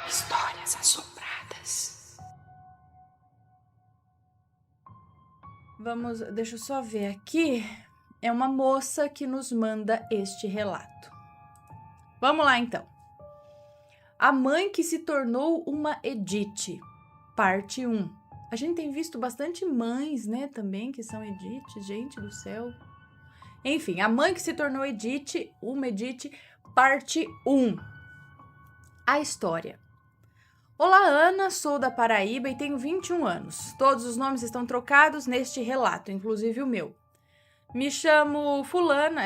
Histórias assombradas. Deixa eu só ver aqui. É uma moça que nos manda este relato. Vamos lá, então. A mãe que se tornou uma Edith, parte 1. A gente tem visto bastante mães, né, também, que são Edith, gente do céu. Enfim, a mãe que se tornou Edith, uma Edith, parte 1. A história. Olá, Ana, sou da Paraíba e tenho 21 anos. Todos os nomes estão trocados neste relato, inclusive o meu. Me chamo fulana,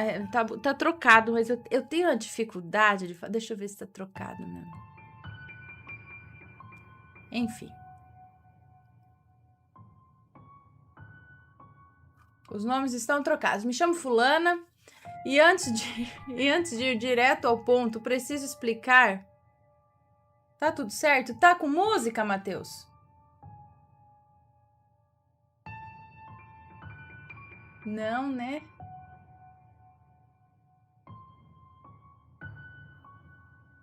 tá trocado, mas eu tenho a dificuldade de falar. Deixa eu ver se tá trocado mesmo. Enfim. Os nomes estão trocados. Me chamo fulana e antes de ir direto ao ponto, preciso explicar. Tá tudo certo? Tá com música, Matheus? Não, né?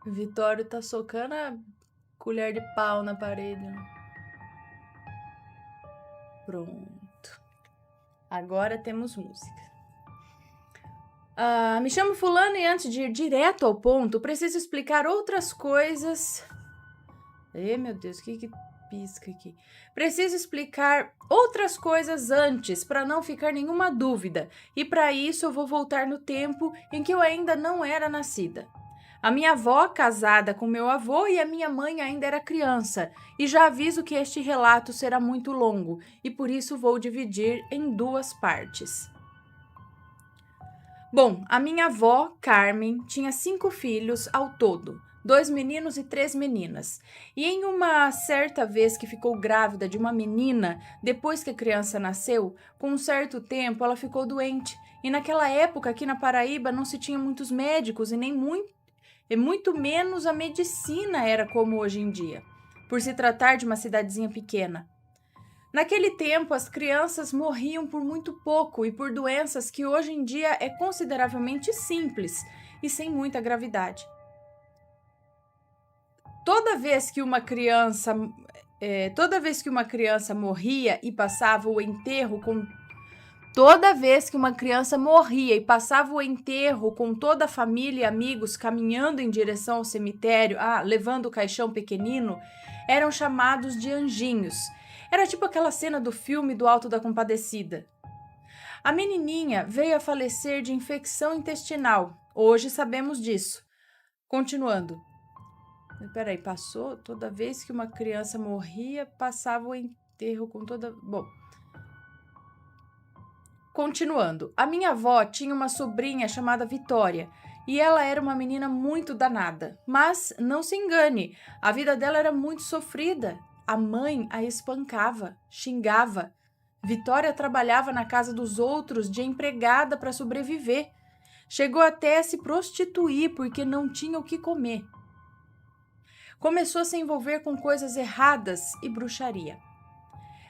Vitório tá socando a colher de pau na parede. Pronto. Agora temos música. Me chamo fulano e antes de ir direto ao ponto, preciso explicar outras coisas. Meu Deus, o que pisca aqui? Preciso explicar outras coisas antes, para não ficar nenhuma dúvida. E para isso eu vou voltar no tempo em que eu ainda não era nascida. A minha avó casada com meu avô e a minha mãe ainda era criança. E já aviso que este relato será muito longo, e por isso vou dividir em duas partes. Bom, a minha avó, Carmen, tinha 5 filhos ao todo. 2 meninos e 3 meninas. E em uma certa vez que ficou grávida de uma menina, depois que a criança nasceu, com um certo tempo ela ficou doente. E naquela época aqui na Paraíba não se tinha muitos médicos e muito menos a medicina era como hoje em dia, por se tratar de uma cidadezinha pequena. Naquele tempo, as crianças morriam por muito pouco e por doenças que hoje em dia é consideravelmente simples e sem muita gravidade. Toda vez que uma criança morria e passava o enterro com toda a família e amigos caminhando em direção ao cemitério, levando o caixão pequenino, eram chamados de anjinhos. Era tipo aquela cena do filme do Alto da Compadecida. A menininha veio a falecer de infecção intestinal. Hoje sabemos disso. Continuando. Peraí, passou? Toda vez que uma criança morria, passava o enterro com toda... Bom. Continuando. A minha avó tinha uma sobrinha chamada Vitória, e ela era uma menina muito danada. Mas, não se engane, a vida dela era muito sofrida. A mãe a espancava, xingava. Vitória trabalhava na casa dos outros de empregada para sobreviver. Chegou até a se prostituir porque não tinha o que comer. Começou a se envolver com coisas erradas e bruxaria.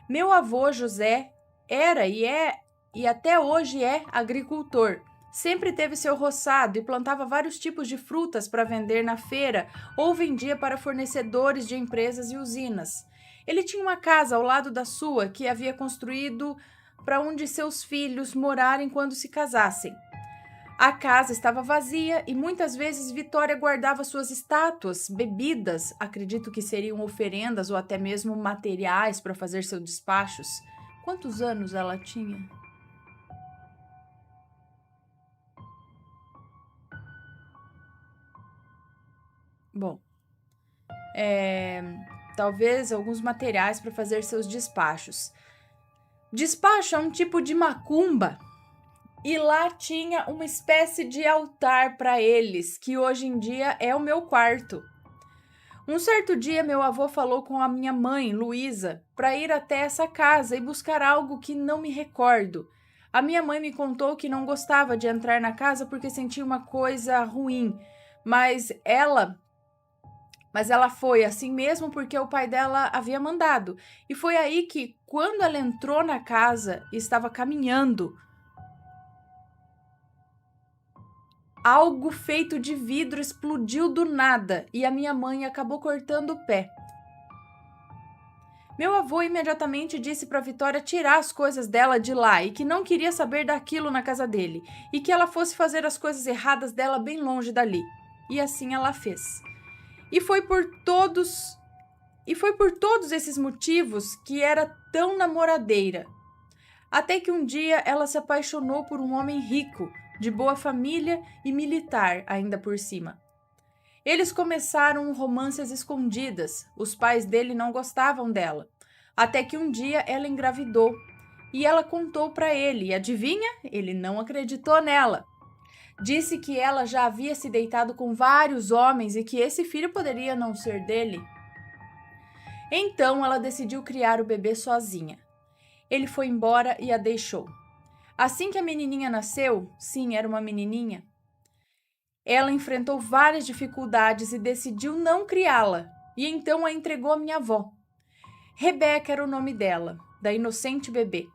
Meu avô José era e até hoje é agricultor. Sempre teve seu roçado e plantava vários tipos de frutas para vender na feira ou vendia para fornecedores de empresas e usinas. Ele tinha uma casa ao lado da sua que havia construído para um de seus filhos morarem quando se casassem. A casa estava vazia e muitas vezes Vitória guardava suas estátuas, bebidas, acredito que seriam oferendas ou até mesmo materiais para fazer seus despachos. Quantos anos ela tinha? Bom, talvez alguns materiais para fazer seus despachos. Despacho é um tipo de macumba. E lá tinha uma espécie de altar para eles, que hoje em dia é o meu quarto. Um certo dia, meu avô falou com a minha mãe, Luísa, para ir até essa casa e buscar algo que não me recordo. A minha mãe me contou que não gostava de entrar na casa porque sentia uma coisa ruim, mas ela foi assim mesmo porque o pai dela havia mandado. E foi aí que, quando ela entrou na casa e estava caminhando, algo feito de vidro explodiu do nada e a minha mãe acabou cortando o pé. Meu avô imediatamente disse para Vitória tirar as coisas dela de lá e que não queria saber daquilo na casa dele e que ela fosse fazer as coisas erradas dela bem longe dali. E assim ela fez. E foi por todos esses motivos que era tão namoradeira. Até que um dia ela se apaixonou por um homem rico, de boa família e militar ainda por cima. Eles começaram um romance às escondidas, os pais dele não gostavam dela. Até que um dia ela engravidou e ela contou para ele, e adivinha? Ele não acreditou nela. Disse que ela já havia se deitado com vários homens e que esse filho poderia não ser dele. Então ela decidiu criar o bebê sozinha. Ele foi embora e a deixou. Assim que a menininha nasceu, sim, era uma menininha, ela enfrentou várias dificuldades e decidiu não criá-la, e então a entregou à minha avó. Rebeca era o nome dela, da inocente bebê.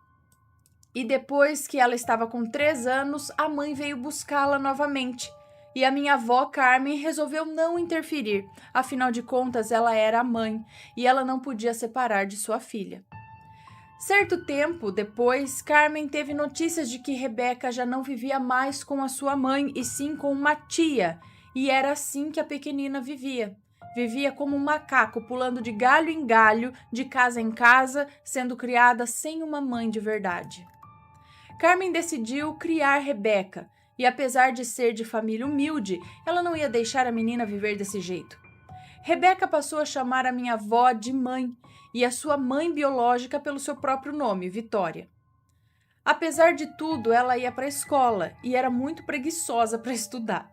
E depois que ela estava com 3 anos, a mãe veio buscá-la novamente, e a minha avó Carmen resolveu não interferir, afinal de contas ela era a mãe, e ela não podia separar de sua filha. Certo tempo depois, Carmen teve notícias de que Rebeca já não vivia mais com a sua mãe, e sim com uma tia, e era assim que a pequenina vivia. Vivia como um macaco, pulando de galho em galho, de casa em casa, sendo criada sem uma mãe de verdade. Carmen decidiu criar Rebeca, e apesar de ser de família humilde, ela não ia deixar a menina viver desse jeito. Rebeca passou a chamar a minha avó de mãe, e a sua mãe biológica pelo seu próprio nome, Vitória. Apesar de tudo, ela ia para a escola e era muito preguiçosa para estudar.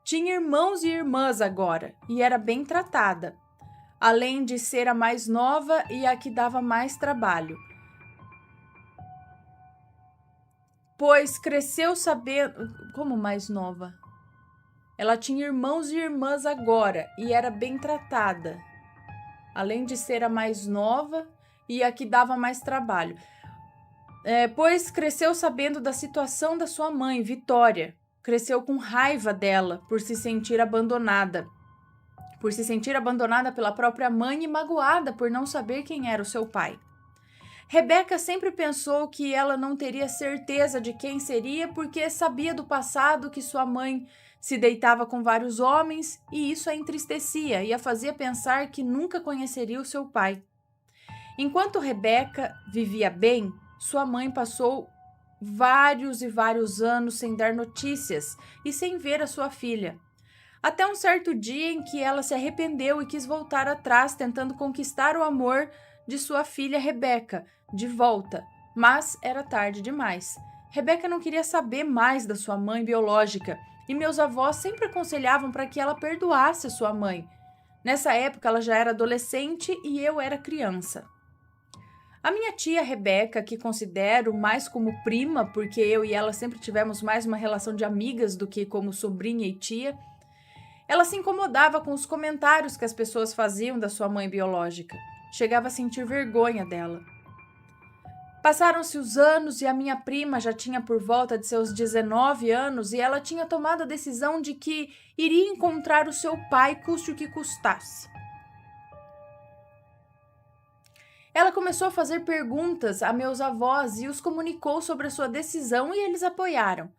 Tinha irmãos e irmãs agora e era bem tratada, além de ser a mais nova e a que dava mais trabalho. Pois cresceu sabendo... Como mais nova? Ela tinha irmãos e irmãs agora e era bem tratada, além de ser a mais nova e a que dava mais trabalho. Pois cresceu sabendo da situação da sua mãe, Vitória. Cresceu com raiva dela por se sentir abandonada. Por se sentir abandonada pela própria mãe e magoada por não saber quem era o seu pai. Rebeca sempre pensou que ela não teria certeza de quem seria porque sabia do passado que sua mãe se deitava com vários homens e isso a entristecia e a fazia pensar que nunca conheceria o seu pai. Enquanto Rebeca vivia bem, sua mãe passou vários e vários anos sem dar notícias e sem ver a sua filha. Até um certo dia em que ela se arrependeu e quis voltar atrás, tentando conquistar o amor de sua filha Rebeca de volta, mas era tarde demais. Rebeca não queria saber mais da sua mãe biológica e meus avós sempre aconselhavam para que ela perdoasse a sua mãe. Nessa época ela já era adolescente e eu era criança. A minha tia Rebeca, que considero mais como prima, porque eu e ela sempre tivemos mais uma relação de amigas do que como sobrinha e tia, ela se incomodava com os comentários que as pessoas faziam da sua mãe biológica. Chegava a sentir vergonha dela. Passaram-se os anos e a minha prima já tinha por volta de seus 19 anos e ela tinha tomado a decisão de que iria encontrar o seu pai, custe o que custasse. Ela começou a fazer perguntas a meus avós e os comunicou sobre a sua decisão e eles apoiaram.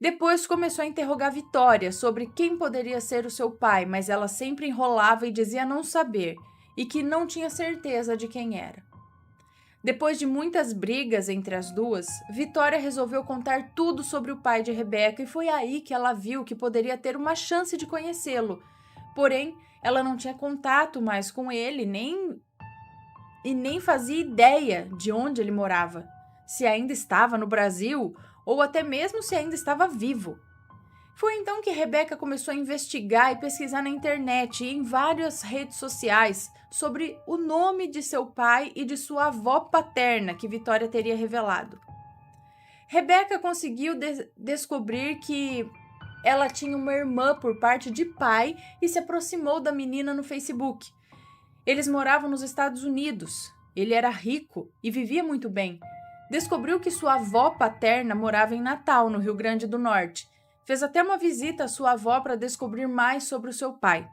Depois começou a interrogar Vitória sobre quem poderia ser o seu pai, mas ela sempre enrolava e dizia não saber e que não tinha certeza de quem era. Depois de muitas brigas entre as duas, Vitória resolveu contar tudo sobre o pai de Rebeca e foi aí que ela viu que poderia ter uma chance de conhecê-lo. Porém, ela não tinha contato mais com ele, nem fazia ideia de onde ele morava, se ainda estava no Brasil ou até mesmo se ainda estava vivo. Foi então que Rebeca começou a investigar e pesquisar na internet e em várias redes sociais sobre o nome de seu pai e de sua avó paterna que Vitória teria revelado. Rebeca conseguiu descobrir que ela tinha uma irmã por parte de pai e se aproximou da menina no Facebook. Eles moravam nos Estados Unidos. Ele era rico e vivia muito bem. Descobriu que sua avó paterna morava em Natal, no Rio Grande do Norte. Fez até uma visita à sua avó para descobrir mais sobre o seu pai.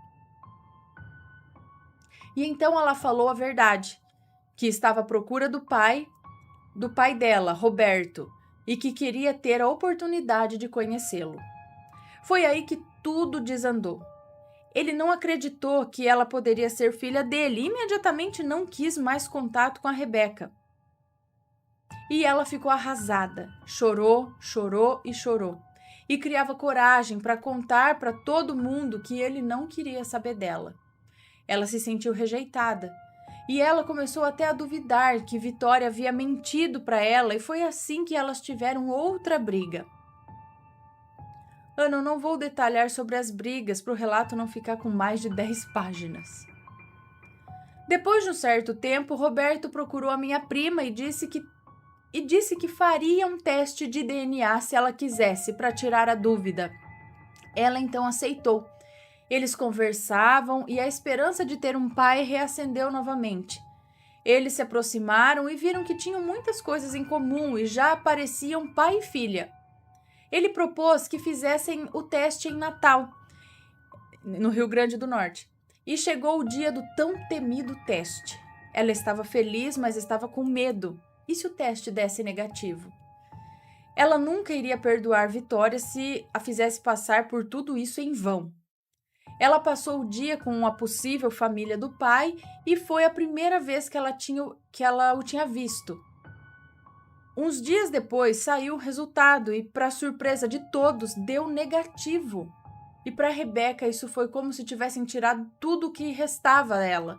E então ela falou a verdade, que estava à procura do pai dela, Roberto, e que queria ter a oportunidade de conhecê-lo. Foi aí que tudo desandou. Ele não acreditou que ela poderia ser filha dele e imediatamente não quis mais contato com a Rebeca. E ela ficou arrasada, chorou, chorou e chorou. E criava coragem para contar para todo mundo que ele não queria saber dela. Ela se sentiu rejeitada. E ela começou até a duvidar que Vitória havia mentido para ela e foi assim que elas tiveram outra briga. Ana, eu não vou detalhar sobre as brigas para o relato não ficar com mais de 10 páginas. Depois de um certo tempo, Roberto procurou a minha prima e disse que faria um teste de DNA se ela quisesse, para tirar a dúvida. Ela então aceitou. Eles conversavam e a esperança de ter um pai reacendeu novamente. Eles se aproximaram e viram que tinham muitas coisas em comum e já pareciam pai e filha. Ele propôs que fizessem o teste em Natal, no Rio Grande do Norte. E chegou o dia do tão temido teste. Ela estava feliz, mas estava com medo. E se o teste desse negativo? Ela nunca iria perdoar Vitória se a fizesse passar por tudo isso em vão. Ela passou o dia com a possível família do pai e foi a primeira vez que ela o tinha visto. Uns dias depois saiu o resultado e, para surpresa de todos, deu negativo. E para Rebeca isso foi como se tivessem tirado tudo o que restava dela.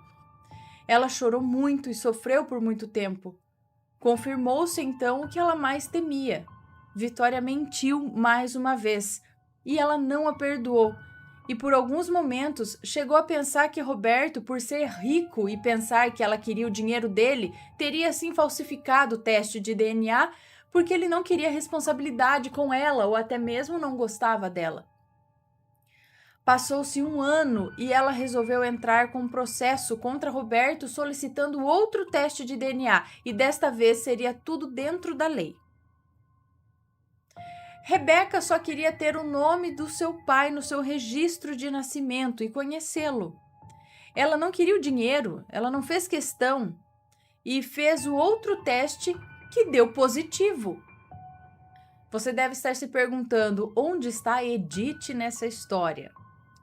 Ela chorou muito e sofreu por muito tempo. Confirmou-se então o que ela mais temia. Vitória mentiu mais uma vez e ela não a perdoou. E por alguns momentos chegou a pensar que Roberto, por ser rico e pensar que ela queria o dinheiro dele, teria assim falsificado o teste de DNA porque ele não queria responsabilidade com ela ou até mesmo não gostava dela. Passou-se um ano e ela resolveu entrar com um processo contra Roberto solicitando outro teste de DNA e desta vez seria tudo dentro da lei. Rebeca só queria ter o nome do seu pai no seu registro de nascimento e conhecê-lo. Ela não queria o dinheiro, ela não fez questão e fez o outro teste que deu positivo. Você deve estar se perguntando onde está a Edith nessa história.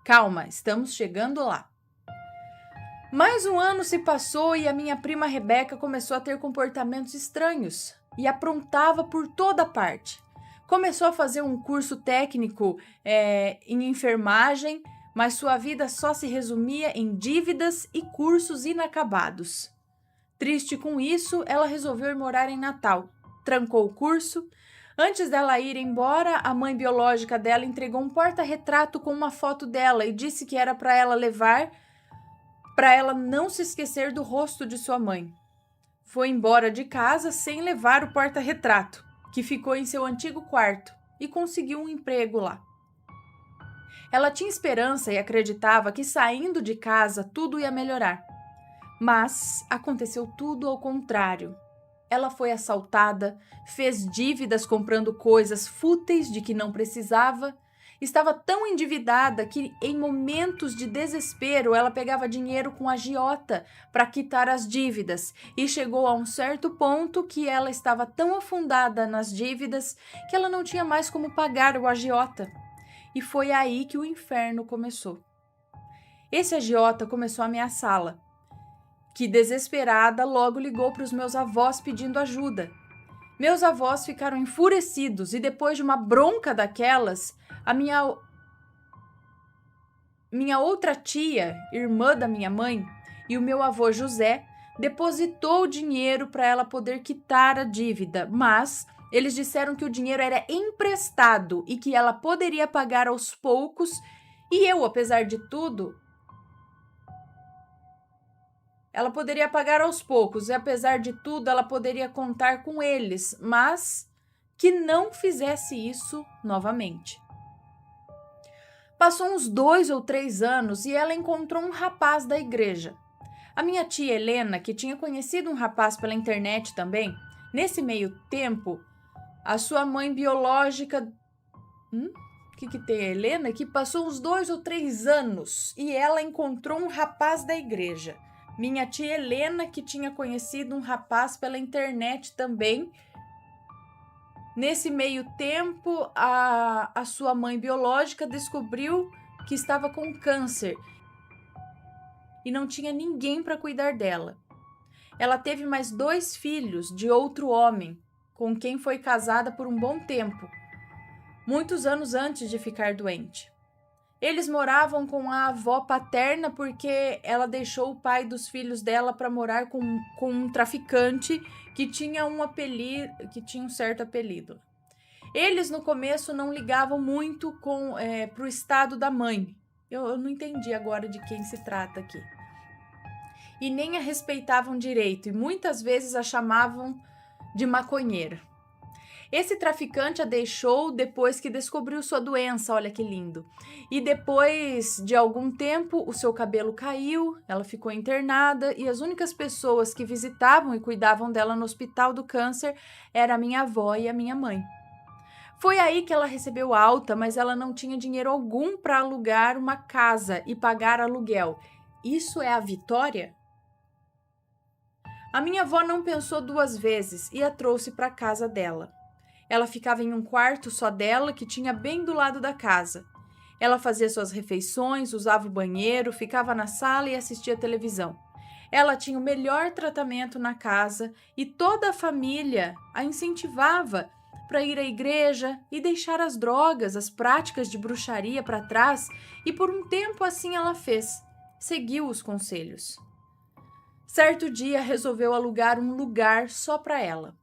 Calma, estamos chegando lá. Mais um ano se passou e a minha prima Rebeca começou a ter comportamentos estranhos e aprontava por toda parte. Começou a fazer um curso técnico em enfermagem, mas sua vida só se resumia em dívidas e cursos inacabados. Triste com isso, ela resolveu ir morar em Natal. Trancou o curso. Antes dela ir embora, a mãe biológica dela entregou um porta-retrato com uma foto dela e disse que era para ela levar, para ela não se esquecer do rosto de sua mãe. Foi embora de casa sem levar o porta-retrato, que ficou em seu antigo quarto, e conseguiu um emprego lá. Ela tinha esperança e acreditava que saindo de casa tudo ia melhorar. Mas aconteceu tudo ao contrário. Ela foi assaltada, fez dívidas comprando coisas fúteis de que não precisava, estava tão endividada que em momentos de desespero ela pegava dinheiro com a agiota para quitar as dívidas e chegou a um certo ponto que ela estava tão afundada nas dívidas que ela não tinha mais como pagar o agiota. E foi aí que o inferno começou. Esse agiota começou a ameaçá-la, que desesperada logo ligou para os meus avós pedindo ajuda. Meus avós ficaram enfurecidos e depois de uma bronca daquelas, a minha outra tia, irmã da minha mãe, e o meu avô José depositou o dinheiro para ela poder quitar a dívida, mas eles disseram que o dinheiro era emprestado e que ela poderia pagar aos poucos, e eu, apesar de tudo, ela poderia pagar aos poucos e, apesar de tudo, ela poderia contar com eles, mas que não fizesse isso novamente. Passou uns 2 ou 3 anos e ela encontrou um rapaz da igreja. A minha tia Helena, que tinha conhecido um rapaz pela internet também, nesse meio tempo, a sua mãe biológica... O que tem a Helena, que passou uns 2 ou 3 anos e ela encontrou um rapaz da igreja. Minha tia Helena, que tinha conhecido um rapaz pela internet também. Nesse meio tempo, a sua mãe biológica descobriu que estava com câncer e não tinha ninguém para cuidar dela. Ela teve mais 2 filhos de outro homem, com quem foi casada por um bom tempo, muitos anos antes de ficar doente. Eles moravam com a avó paterna porque ela deixou o pai dos filhos dela para morar com um traficante que tinha um certo apelido. Eles no começo não ligavam muito para o estado da mãe. Eu não entendi agora de quem se trata aqui. E nem a respeitavam direito e muitas vezes a chamavam de maconheira. Esse traficante a deixou depois que descobriu sua doença, olha que lindo. E depois de algum tempo, o seu cabelo caiu, ela ficou internada e as únicas pessoas que visitavam e cuidavam dela no hospital do câncer eram a minha avó e a minha mãe. Foi aí que ela recebeu alta, mas ela não tinha dinheiro algum para alugar uma casa e pagar aluguel. Isso é a vitória? A minha avó não pensou 2 vezes e a trouxe para a casa dela. Ela ficava em um quarto só dela, que tinha bem do lado da casa. Ela fazia suas refeições, usava o banheiro, ficava na sala e assistia televisão. Ela tinha o melhor tratamento na casa e toda a família a incentivava para ir à igreja e deixar as drogas, as práticas de bruxaria para trás, e por um tempo assim ela fez. Seguiu os conselhos. Certo dia resolveu alugar um lugar só para ela,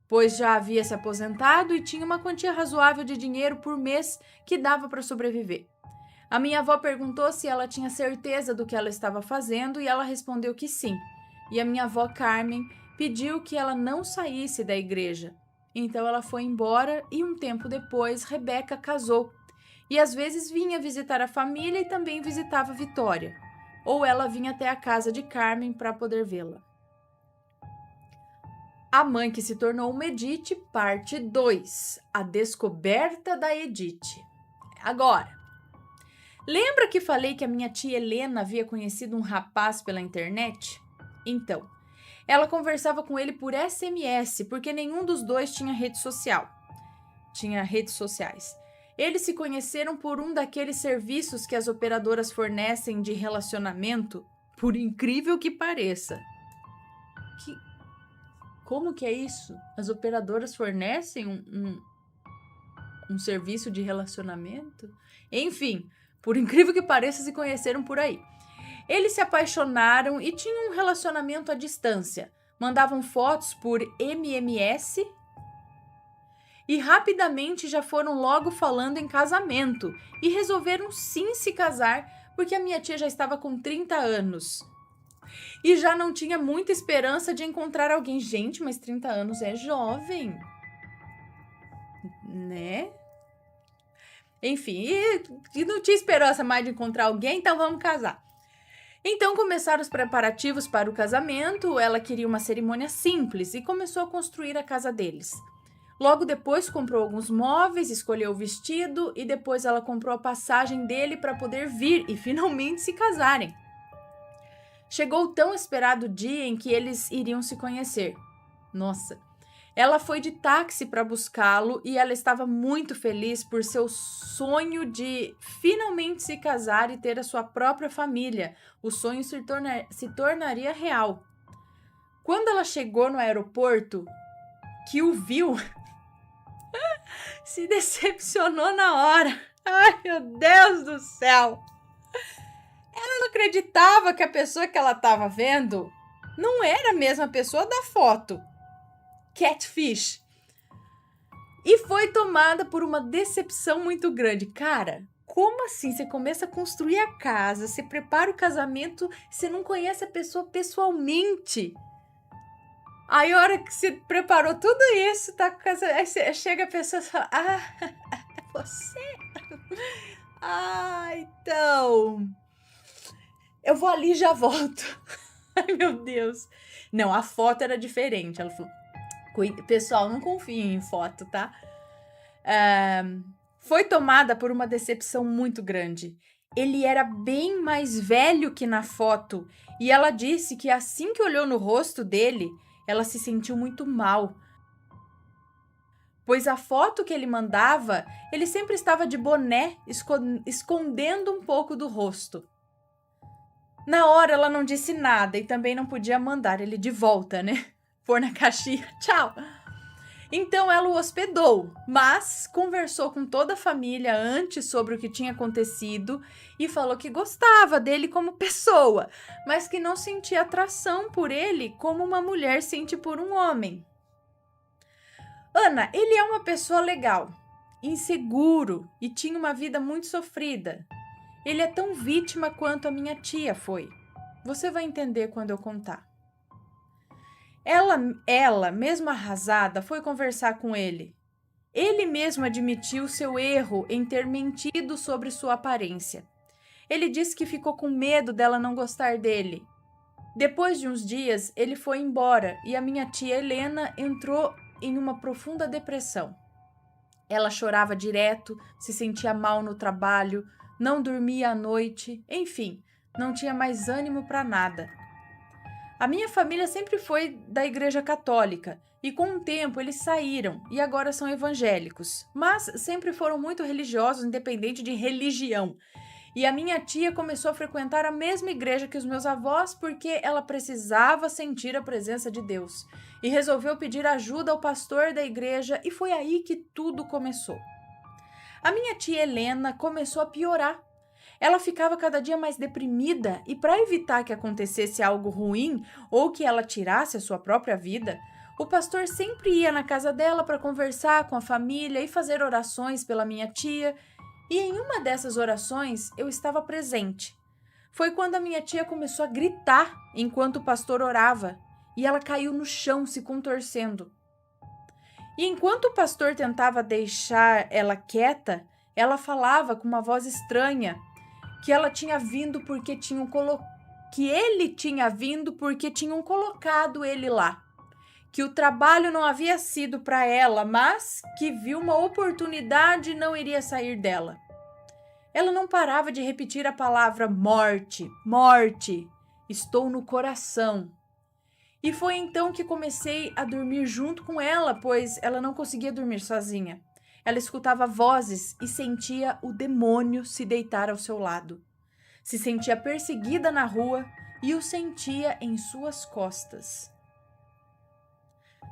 pois já havia se aposentado e tinha uma quantia razoável de dinheiro por mês que dava para sobreviver. A minha avó perguntou se ela tinha certeza do que ela estava fazendo e ela respondeu que sim. E a minha avó Carmen pediu que ela não saísse da igreja. Então ela foi embora e um tempo depois Rebeca casou. E às vezes vinha visitar a família e também visitava Vitória. Ou ela vinha até a casa de Carmen para poder vê-la. A mãe que se tornou uma Edith, parte 2. A descoberta da Edith. Agora, lembra que falei que a minha tia Helena havia conhecido um rapaz pela internet? Então, ela conversava com ele por SMS, porque nenhum dos dois tinha rede social. Tinha redes sociais. Eles se conheceram por um daqueles serviços que as operadoras fornecem de relacionamento, por incrível que pareça. Como que é isso? As operadoras fornecem um serviço de relacionamento? Enfim, por incrível que pareça, se conheceram por aí. Eles se apaixonaram e tinham um relacionamento à distância. Mandavam fotos por MMS e rapidamente já foram logo falando em casamento e resolveram sim se casar porque a minha tia já estava com 30 anos. E já não tinha muita esperança de encontrar alguém. Gente, mas 30 anos é jovem, né? Enfim, e não tinha esperança mais de encontrar alguém, então vamos casar. Então começaram os preparativos para o casamento. Ela queria uma cerimônia simples e começou a construir a casa deles. Logo depois comprou alguns móveis, escolheu o vestido e depois ela comprou a passagem dele para poder vir e finalmente se casarem. Chegou o tão esperado dia em que eles iriam se conhecer. Nossa, ela foi de táxi para buscá-lo e ela estava muito feliz por seu sonho de finalmente se casar e ter a sua própria família. O sonho se tornaria real. Quando ela chegou no aeroporto, que o viu, se decepcionou na hora. Ai, meu Deus do céu! Ela não acreditava que a pessoa que ela estava vendo não era a mesma pessoa da foto. Catfish. E foi tomada por uma decepção muito grande. Cara, como assim? Você começa a construir a casa, você prepara o casamento, você não conhece a pessoa pessoalmente. Aí a hora que você preparou tudo isso, tá com casa, aí chega a pessoa e fala, é você? Então... eu vou ali e já volto. Ai, meu Deus. Não, a foto era diferente. Ela falou, pessoal, não confiem em foto, tá? Foi tomada por uma decepção muito grande. Ele era bem mais velho que na foto e ela disse que assim que olhou no rosto dele, ela se sentiu muito mal, pois a foto que ele mandava, ele sempre estava de boné, escondendo um pouco do rosto. Na hora ela não disse nada e também não podia mandar ele de volta, né? Pôr na caixinha, tchau. Então ela o hospedou, mas conversou com toda a família antes sobre o que tinha acontecido e falou que gostava dele como pessoa, mas que não sentia atração por ele como uma mulher sente por um homem. Ana, ele é uma pessoa legal, inseguro e tinha uma vida muito sofrida. Ele é tão vítima quanto a minha tia foi. Você vai entender quando eu contar. Ela, mesmo arrasada, foi conversar com ele. Ele mesmo admitiu seu erro em ter mentido sobre sua aparência. Ele disse que ficou com medo dela não gostar dele. Depois de uns dias, ele foi embora e a minha tia Helena entrou em uma profunda depressão. Ela chorava direto, se sentia mal no trabalho, não dormia à noite, enfim, não tinha mais ânimo para nada. A minha família sempre foi da Igreja Católica e com o tempo eles saíram e agora são evangélicos, mas sempre foram muito religiosos, independente de religião. E a minha tia começou a frequentar a mesma igreja que os meus avós porque ela precisava sentir a presença de Deus e resolveu pedir ajuda ao pastor da igreja e foi aí que tudo começou. A minha tia Helena começou a piorar. Ela ficava cada dia mais deprimida e para evitar que acontecesse algo ruim ou que ela tirasse a sua própria vida, o pastor sempre ia na casa dela para conversar com a família e fazer orações pela minha tia. E em uma dessas orações eu estava presente. Foi quando a minha tia começou a gritar enquanto o pastor orava e ela caiu no chão se contorcendo. E enquanto o pastor tentava deixar ela quieta, ela falava com uma voz estranha que ela tinha vindo porque que ele tinha vindo porque tinham colocado ele lá. Que o trabalho não havia sido para ela, mas que viu uma oportunidade e não iria sair dela. Ela não parava de repetir a palavra morte, morte, estou no coração. E foi então que comecei a dormir junto com ela, pois ela não conseguia dormir sozinha. Ela escutava vozes e sentia o demônio se deitar ao seu lado. Se sentia perseguida na rua e o sentia em suas costas.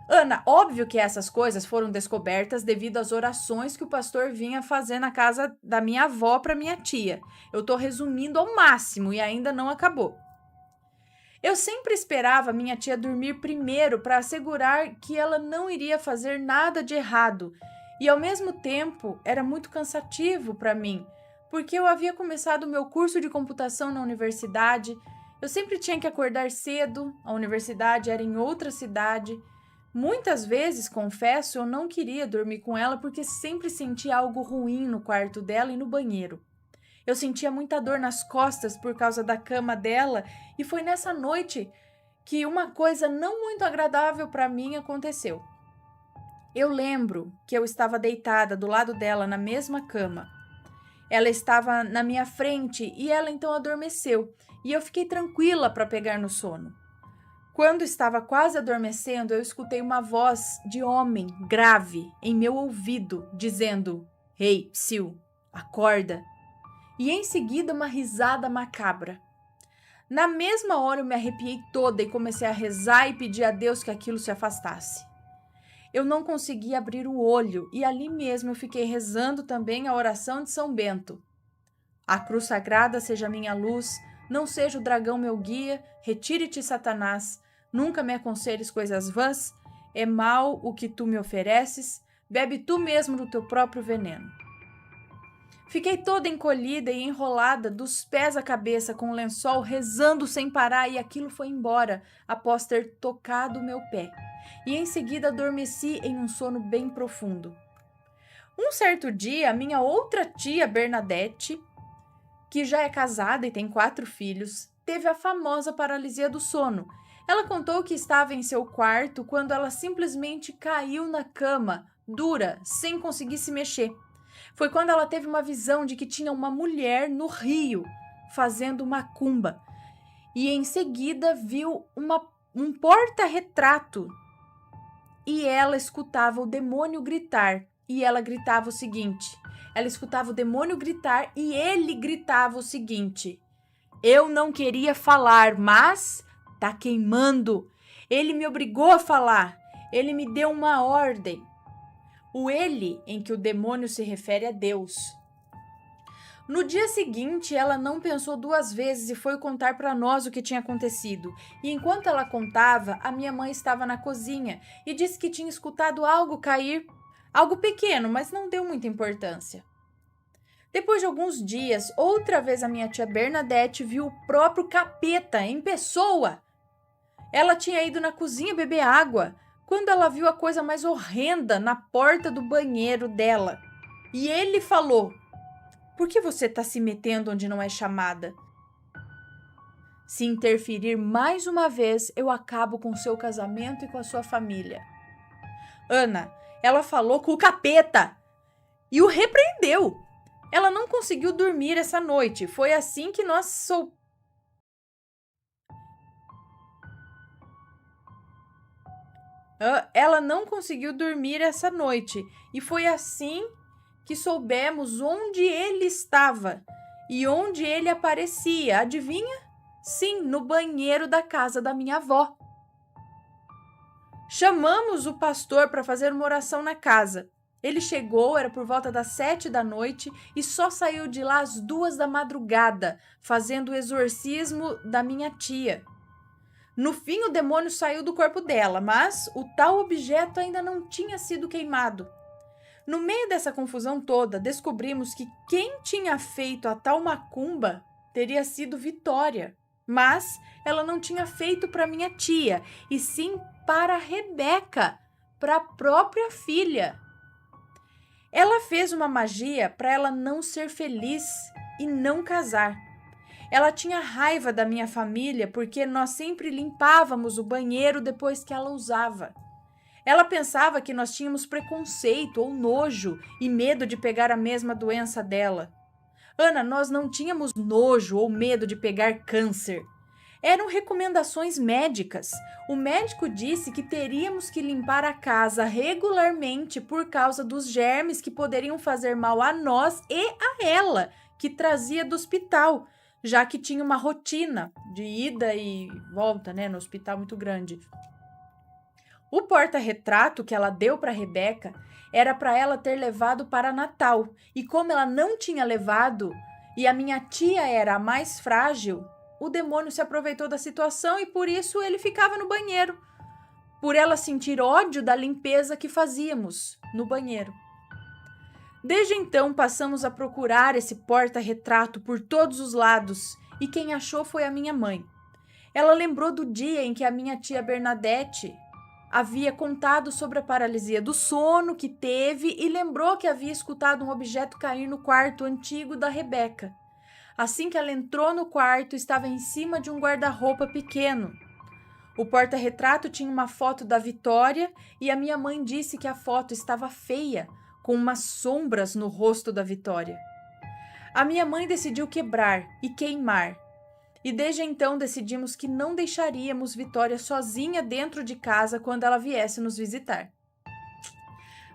Ana, óbvio que essas coisas foram descobertas devido às orações que o pastor vinha fazer na casa da minha avó para minha tia. Eu estou resumindo ao máximo e ainda não acabou. Eu sempre esperava minha tia dormir primeiro para assegurar que ela não iria fazer nada de errado. E ao mesmo tempo era muito cansativo para mim, porque eu havia começado o meu curso de computação na universidade. Eu sempre tinha que acordar cedo, a universidade era em outra cidade. Muitas vezes, confesso, eu não queria dormir com ela porque sempre sentia algo ruim no quarto dela e no banheiro. Eu sentia muita dor nas costas por causa da cama dela e foi nessa noite que uma coisa não muito agradável para mim aconteceu. Eu lembro que eu estava deitada do lado dela na mesma cama. Ela estava na minha frente e ela então adormeceu e eu fiquei tranquila para pegar no sono. Quando estava quase adormecendo, eu escutei uma voz de homem grave em meu ouvido, dizendo: "Ei, Sil, acorda!" E em seguida uma risada macabra. Na mesma hora eu me arrepiei toda e comecei a rezar e pedir a Deus que aquilo se afastasse. Eu não conseguia abrir o olho e ali mesmo eu fiquei rezando também a oração de São Bento. A cruz sagrada seja minha luz, não seja o dragão meu guia, retire-te, Satanás, nunca me aconselhes coisas vãs, é mal o que tu me ofereces, bebe tu mesmo do teu próprio veneno. Fiquei toda encolhida e enrolada dos pés à cabeça com o lençol, rezando sem parar e aquilo foi embora após ter tocado o meu pé. E em seguida adormeci em um sono bem profundo. Um certo dia, a minha outra tia Bernadette, que já é casada e tem 4 filhos, teve a famosa paralisia do sono. Ela contou que estava em seu quarto quando ela simplesmente caiu na cama, dura, sem conseguir se mexer. foi quando ela teve uma visão de que tinha uma mulher no rio fazendo macumba. E em seguida viu um porta-retrato. E ela escutava o demônio gritar. E ela gritava o seguinte. Ela escutava o demônio gritar e ele gritava o seguinte: eu não queria falar, mas tá queimando. Ele me obrigou a falar. Ele me deu uma ordem. O ele em que o demônio se refere a Deus. No dia seguinte, ela não pensou duas vezes e foi contar para nós o que tinha acontecido. E enquanto ela contava, a minha mãe estava na cozinha e disse que tinha escutado algo cair. Algo pequeno, mas não deu muita importância. Depois de alguns dias, outra vez a minha tia Bernadette viu o próprio capeta em pessoa. Ela tinha ido na cozinha beber água, quando ela viu a coisa mais horrenda na porta do banheiro dela. E ele falou: por que você está se metendo onde não é chamada? Se interferir mais uma vez, eu acabo com seu casamento e com a sua família. Ana, ela falou com o capeta e o repreendeu. Ela não conseguiu dormir essa noite. Foi assim que nós Ela não conseguiu dormir essa noite. E foi assim que soubemos onde ele estava e onde ele aparecia. Adivinha? Sim, no banheiro da casa da minha avó. Chamamos o pastor para fazer uma oração na casa. Ele chegou, era por volta das 7 da noite e só saiu de lá às 2 da madrugada, fazendo o exorcismo da minha tia. No fim, o demônio saiu do corpo dela, mas o tal objeto ainda não tinha sido queimado. No meio dessa confusão toda, descobrimos que quem tinha feito a tal macumba teria sido Vitória, mas ela não tinha feito para minha tia, e sim para a Rebeca, para a própria filha. Ela fez uma magia para ela não ser feliz e não casar. Ela tinha raiva da minha família porque nós sempre limpávamos o banheiro depois que ela usava. Ela pensava que nós tínhamos preconceito ou nojo e medo de pegar a mesma doença dela. Ana, nós não tínhamos nojo ou medo de pegar câncer. Eram recomendações médicas. O médico disse que teríamos que limpar a casa regularmente por causa dos germes que poderiam fazer mal a nós e a ela, que trazia do hospital, já que tinha uma rotina de ida e volta, no hospital muito grande. O porta-retrato que ela deu para Rebeca era para ela ter levado para Natal, e como ela não tinha levado e a minha tia era a mais frágil, o demônio se aproveitou da situação e por isso ele ficava no banheiro, por ela sentir ódio da limpeza que fazíamos no banheiro. Desde então passamos a procurar esse porta-retrato por todos os lados e quem achou foi a minha mãe. Ela lembrou do dia em que a minha tia Bernadette havia contado sobre a paralisia do sono que teve e lembrou que havia escutado um objeto cair no quarto antigo da Rebeca. Assim que ela entrou no quarto, estava em cima de um guarda-roupa pequeno. O porta-retrato tinha uma foto da Vitória e a minha mãe disse que a foto estava feia, com umas sombras no rosto da Vitória. A minha mãe decidiu quebrar e queimar. E desde então decidimos que não deixaríamos Vitória sozinha dentro de casa quando ela viesse nos visitar.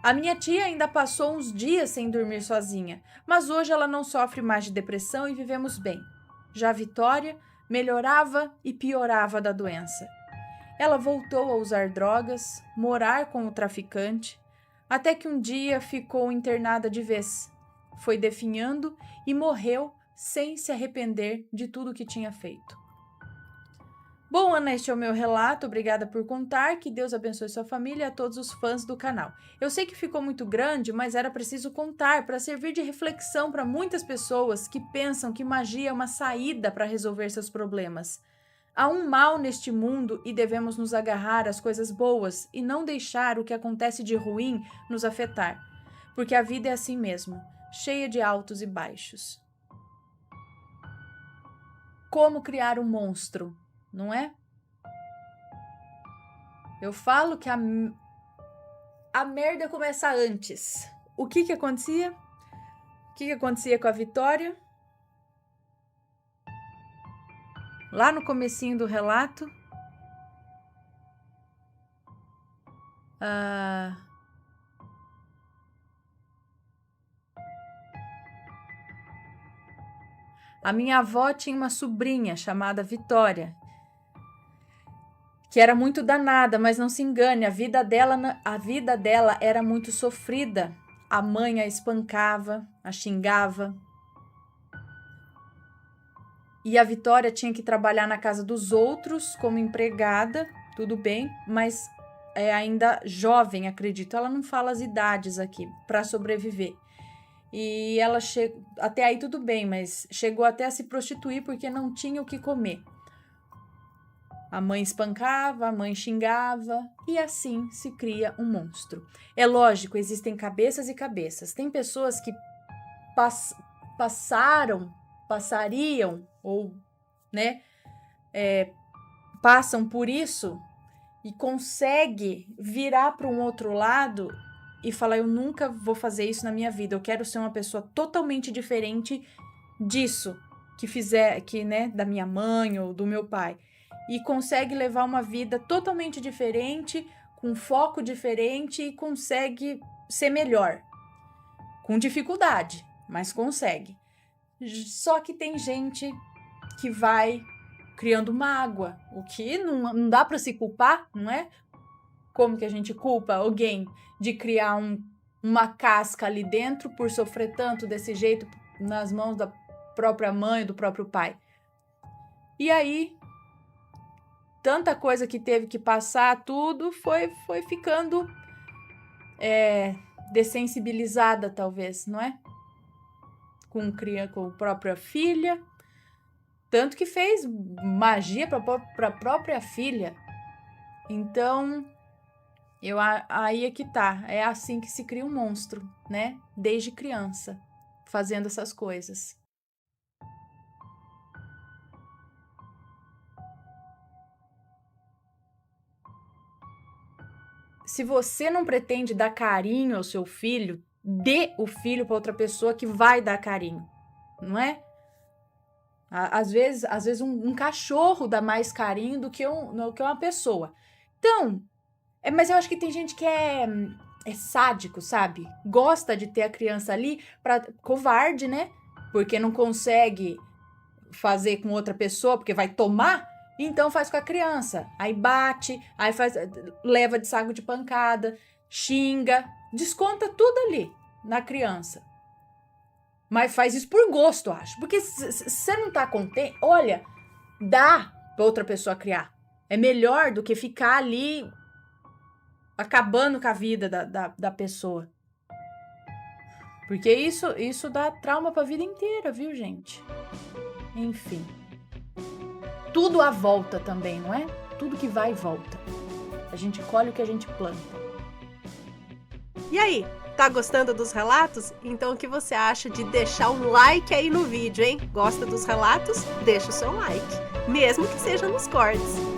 A minha tia ainda passou uns dias sem dormir sozinha, mas hoje ela não sofre mais de depressão e vivemos bem. Já a Vitória melhorava e piorava da doença. Ela voltou a usar drogas, morar com o traficante, até que um dia ficou internada de vez. Foi definhando e morreu sem se arrepender de tudo que tinha feito. Bom, Ana, este é o meu relato. Obrigada por contar. Que Deus abençoe sua família e a todos os fãs do canal. Eu sei que ficou muito grande, mas era preciso contar para servir de reflexão para muitas pessoas que pensam que magia é uma saída para resolver seus problemas. Há um mal neste mundo e devemos nos agarrar às coisas boas e não deixar o que acontece de ruim nos afetar, porque a vida é assim mesmo, cheia de altos e baixos. Como criar um monstro, não é? Eu falo que a merda começa antes. O que acontecia? O que acontecia com a Vitória? Lá no comecinho do relato, a minha avó tinha uma sobrinha chamada Vitória, que era muito danada, mas não se engane, a vida dela era muito sofrida. A mãe a espancava, a xingava. E a Vitória tinha que trabalhar na casa dos outros como empregada, tudo bem, mas é ainda jovem, acredito. Ela não fala as idades aqui, para sobreviver. E ela até aí tudo bem, mas chegou até a se prostituir porque não tinha o que comer. A mãe espancava, a mãe xingava e assim se cria um monstro. É lógico, existem cabeças e cabeças. Tem pessoas que passariam ou, né, passam por isso e consegue virar para um outro lado e falar, eu nunca vou fazer isso na minha vida, eu quero ser uma pessoa totalmente diferente disso né, da minha mãe ou do meu pai. E consegue levar uma vida totalmente diferente, com foco diferente e consegue ser melhor. Com dificuldade, mas consegue. Só que tem gente que vai criando mágoa, o que não dá para se culpar, não é? Como que a gente culpa alguém de criar uma casca ali dentro por sofrer tanto desse jeito nas mãos da própria mãe, do próprio pai? E aí, tanta coisa que teve que passar, tudo foi ficando dessensibilizada, talvez, não é? Com a própria filha, tanto que fez magia para a própria filha. Então, aí é que tá, é assim que se cria um monstro, né? Desde criança, fazendo essas coisas. Se você não pretende dar carinho ao seu filho, dê o filho para outra pessoa que vai dar carinho, não é? Às vezes um cachorro dá mais carinho do que uma pessoa. Então, mas eu acho que tem gente que é sádico, sabe? Gosta de ter a criança ali, covarde, né? Porque não consegue fazer com outra pessoa, porque vai tomar. Então faz com a criança, aí bate, aí leva de saco de pancada, xinga, desconta tudo ali na criança. Mas faz isso por gosto, acho. Porque se você não tá contente, olha, dá pra outra pessoa criar. É melhor do que ficar ali acabando com a vida da pessoa. Porque isso dá trauma pra vida inteira, viu, gente? Enfim. Tudo à volta também, não é? Tudo que vai e volta. A gente colhe o que a gente planta. E aí, tá gostando dos relatos? Então o que você acha de deixar um like aí no vídeo, hein? Gosta dos relatos? Deixa o seu like, mesmo que seja nos cortes.